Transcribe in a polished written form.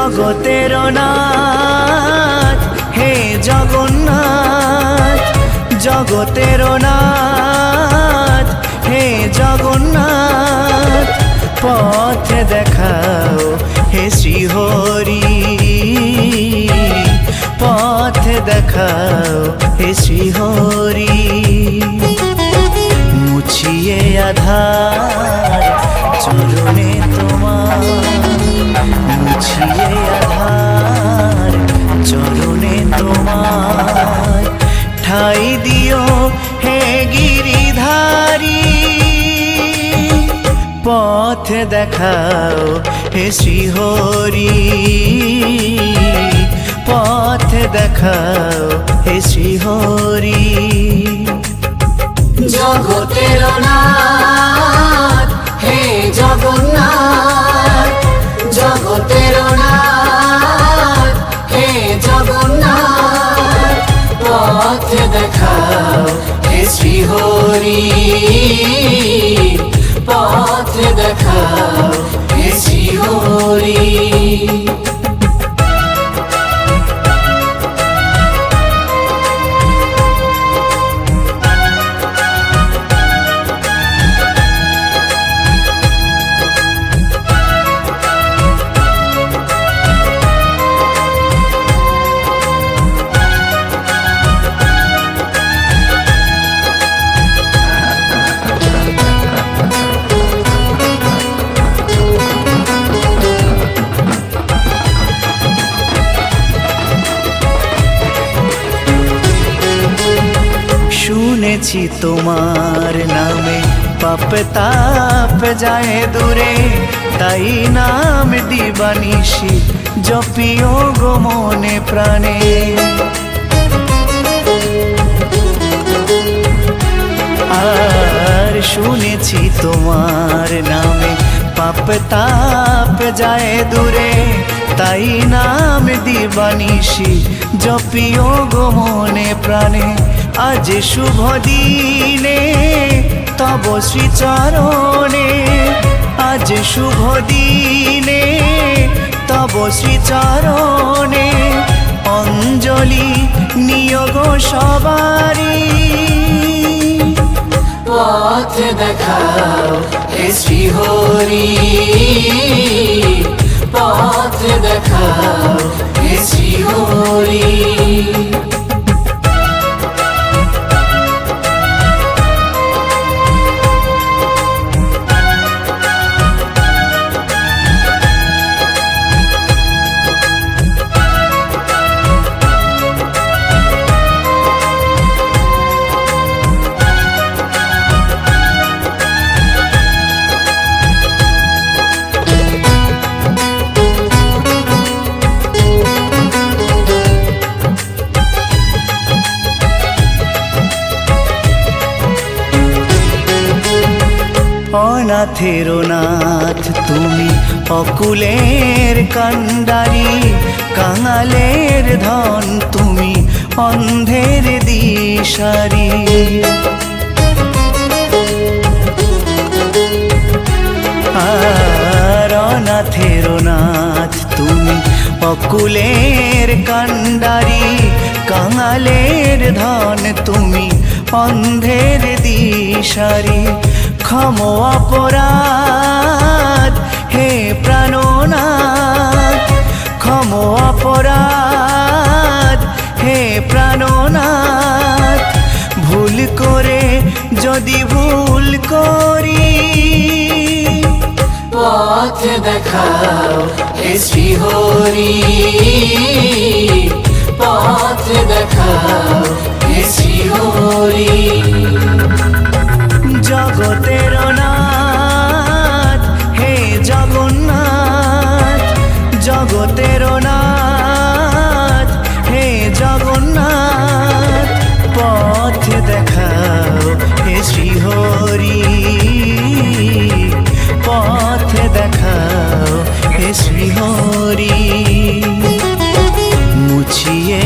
জগতের নাথ হে জগন্নাথ, জগতের নাথ হে জগন্নাথ, পথ দেখাও হে শ্রীহরি, পথ দেখাও হে শ্রীহরি। মুছিয়ে আধার চরণে তোমার, মুছিয়ে আধার চরণে তোমার, ঠাই দিও হে গিরিধারী, পথ দেখাও হে শ্রীহরি, পথ দেখাও হে শ্রীহরি। জগতের নাথ হে জগন্নাথ, জগতের নাথ হে জগন্নাথ, পথ দেখাও হে শ্রীহরি, পথ দেখাও হে শ্রীহরি। শুনেছি তোমার নামে পাপ তাপ যায় দূরে, তাই নাম দিবানিশি জপিও গো মনে প্রাণে। আর শুনেছি তোমার নামে পাপ তাপ যায় দূরে, তাই নাম দিবানিশি জপিও গো মনে প্রাণে। আজ শুভ দিনে তব শ্রীচরণে, আজ শুভ দিনে তব শ্রীচরণে, অঞ্জলি নিয়োগ সবারি, পথ দেখাও হে শ্রীহরি, পথ দেখাও হে শ্রীহরি। অনাথের নাথ তুমি, অকুলের কান্ডারি, কাঙালের ধন তুমি, অন্ধের দিশারি। আর অনাথের নাথ তুমি, অকুলের কান্ডারি, কাঙালের ধন তুমি, অন্ধের দিশারি। ক্ষম অপরাধ হে প্রাণনাথ, ক্ষম অপরাধ হে প্রাণনাথ, ভুল করে যদি ভুল করি, পথ দেখাও হে শ্রীহরি, পথ দেখাও হে শ্রীহরি। জগতের নাথ হে জগন্নাথ, জগতের নাথ হে জগন্নাথ, পথ দেখাও হে শ্রীহরি, পথ দেখাও হে শ্রীহরি। মুছিয়ে